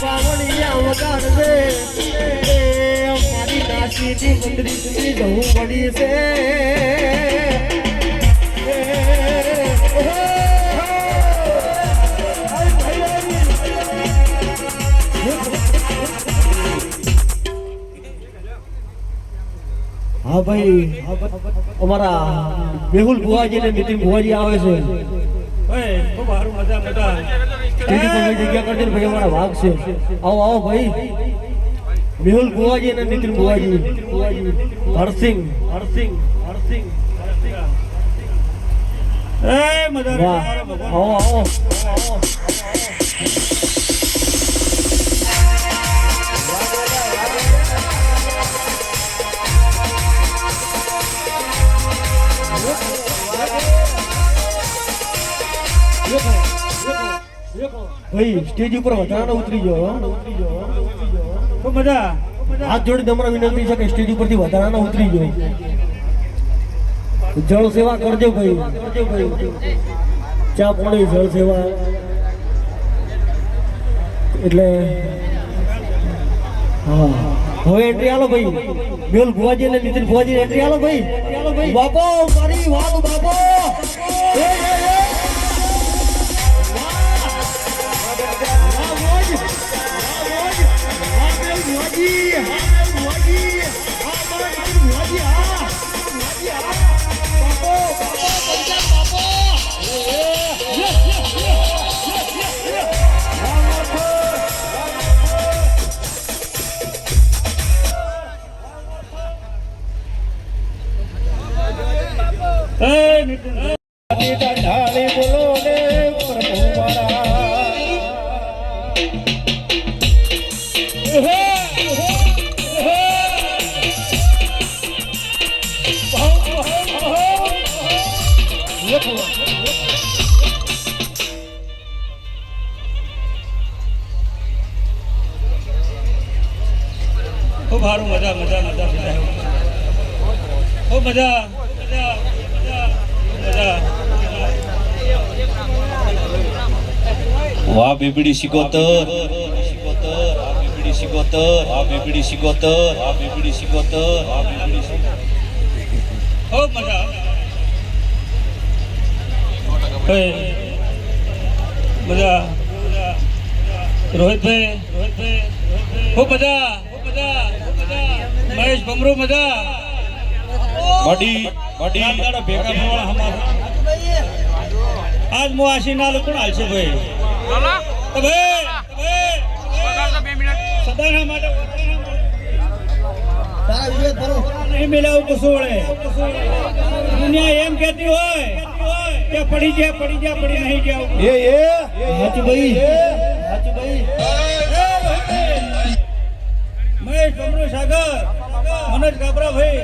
પાવડિયા વગાડવે મારી નાસીની મંદરી સુધી જવું પડી છે. હા ભાઈ, અમારા મેહુલ ભુવાજી ને નીતિન ભુવાજી આવે છે. ખૂબ સારું, મજા મજા. જગ્યા કરજે ભાઈ, અમારા ભાગ છે. આવો આવો ભાઈ, મેહુલ ભુવાજી અને નીતિન ભુવાજી. હરસિંહ હરસિંહ હરસિંહ મજા. આવો આવો. ભાઈ સ્ટેજ ઉપર વધારાનો ઉતરી જાઓ. ખૂબ મજા. હાથ જોડી તમારા વિનંતી છે કે સ્ટેજ ઉપરથી વધારાનો ઉતરી જાઓ. જળ સેવા કરજો ભાઈ, ચા પાણી જળ સેવા. એટલે હા, હવે એન્ટ્રી આલો ભાઈ. મેહુલ ભુવાજી અને નીતિન ભુવાજી એન્ટ્રી આલો ભાઈ. બાપો મારી વાત બાપો. બોલો ને પ્રભુ મારા. ખૂબ સારું, મજા મજા મજા. ખૂબ મજા મજા મજા. વાહ બેબડી શિકોતર, વાહ બેબડી શિકોતર, વાહ બેબડી શિકોતર, વાહ બેબડી શિકોતર, વાહ બેબડી શિકોતર. ખૂબ મજા. મજા. રોહિતભાઈ ખૂબ મજા. મહેશ ભમરો મજા. બડી બડી ભેગા થવાના હમારા આજ મુઆશી ના લોકો હાલશે ભાઈ. તો ભાઈ સદાના માટે તારા વિવેક ભરો નહીં મિલાવ કસોળે. દુનિયા એમ કહેતી હોય કે પડી નહીં જાવ. હાચભાઈ મહેશ ભમરો સાગર, મનોજ કાબરા ભાઈ.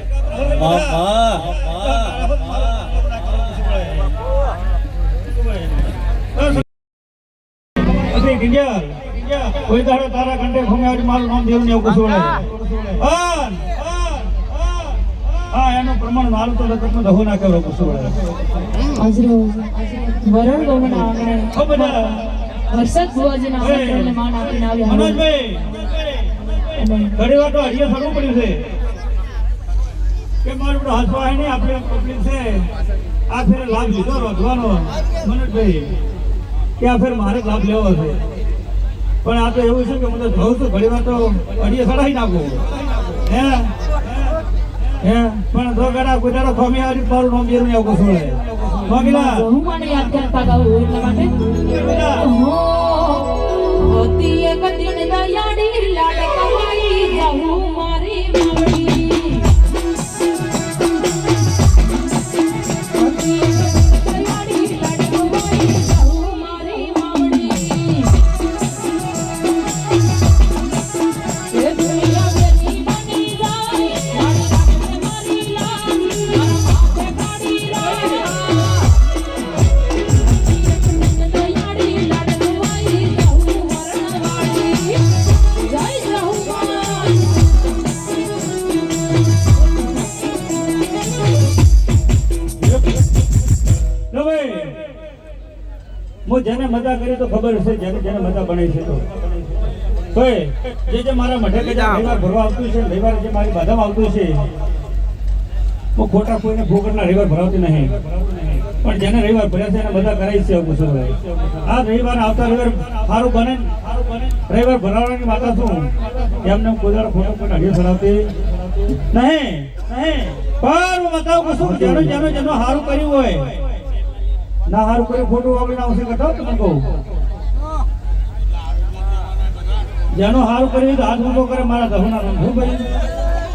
કોઈ દાડો તારા કંઠે ઘુમ્યા મારું નામ દેવું ને એવું કશું હા, એનું પ્રમાણ મારું તો રકતમાં દહો ના કહેવાય કશું વરણ ગોમના આંગણે વરસાદ ભુવાજીના આમંત્રણને માન આપીને આવ્યા. મનોજભાઈ ઘણી વાર તો હરિયે થવું પડ્યું છે કે મારું બધું હાથવા નહીં, આપણે પબ્લિક છે આ ફેરે લાભ લીધો વધવાનો. મનોજભાઈ કે આ ફેર મારે લાભ લેવો છે, પણ આ તો એવું છે કે હું તો જઉં છું ઘણી વાર તો અડીએ ચડાવી નાખું. હે પણ દો ગડા કોઈ ખોમી આવી મારું નામ જેવું ને એવું કશું ખોમીલા હું મને યાદ કરતા ગાઉં એટલા માટે હોતી એક દિન દયાડી લાડ કવાઈ જાઉં મારી માવડી. હું જેને મજા કરી તો ખબર હશે, જેને જેને મજા બનાવી છે તો જે મારા મઢે કે રવિવાર ભરવા આવતું છે, રવિવાર જે મારી બાધામાં આવતું છે, હું ખોટા કોઈને ફોકટના રવિવાર ભરાવતી નહીં, પણ જેને રવિવાર ભર્યા છે એને મજા કરાવી છે. કુશુભાઈ આ રવિવાર આવતા રવિવાર સારું બને, રવિવાર ભરાવવાની માતા છું એમને કોઈ ફોટો કોઈ અઢીઓ ભરાવતી નહીં. પણ હું બતાવું કશું જેનું સારું કર્યું હોય, ના સારું કર્યું ફોટો આપણે આવશે કરતા તમને કહું, જેનું સારું કર્યું તો હાથ ઊંચો કરે મારા દહુના નામ શું ભાઈ,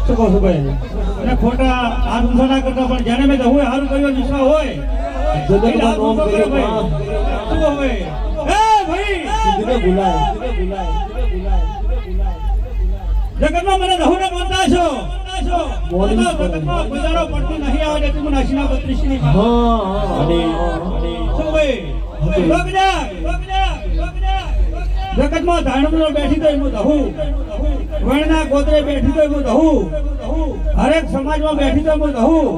શું કહું છું ભાઈ, અને ખોટા હાથ ઊંચો ના કરતા, પણ જેને મેં દહુએ સારું કર્યું નિષ્ઠા હોય હાથ ઊંચો કરે ભાઈ. શું કહું ભાઈ, એ ભાઈ જગતમાં મને દહુને માનતા છો, જગતમાં ગુજારો પડતી નહીં આવે એટલે તું નાશીના 32 ની શું ભાઈ જગતમાં ધાણમનો બેઠી તો હું દહું, વણના ગોત્રે બેઠી તો હું દહું, હરેક સમાજમાં બેઠી તો હું દહું,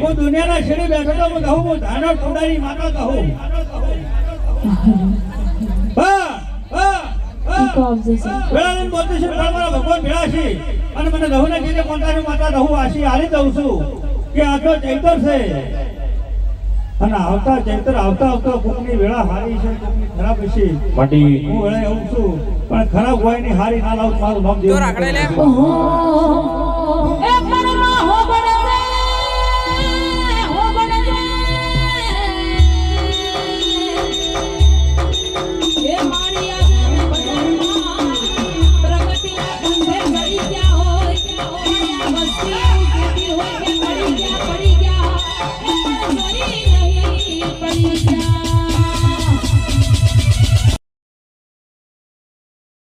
હું દુનિયાના છેડે બેઠો તો હું દહું, હું ધાણો ટોડાની માતા દહું. વેળાની બોલતી છે મારા ભગવાન ભેળા છે અને મને દહુને કીધે કોંટાની માતા દહું આશી હાલી દઉં છું કે આટલો ચૈતર છે અને આવતા ચૈતર આવતા કોકની વેળા હારી છે, કોકની ખરાબ હશે, હું વેળા એવું છું પણ ખરાબ હોય ની હારી ના લાવું મારું નામ દેવું. એ પરમાં હો બળદે એ મારી યાદ બજારમાં પ્રગતિના કંઠે ગળી ગયા હોય, વસ્તી કેતી હોય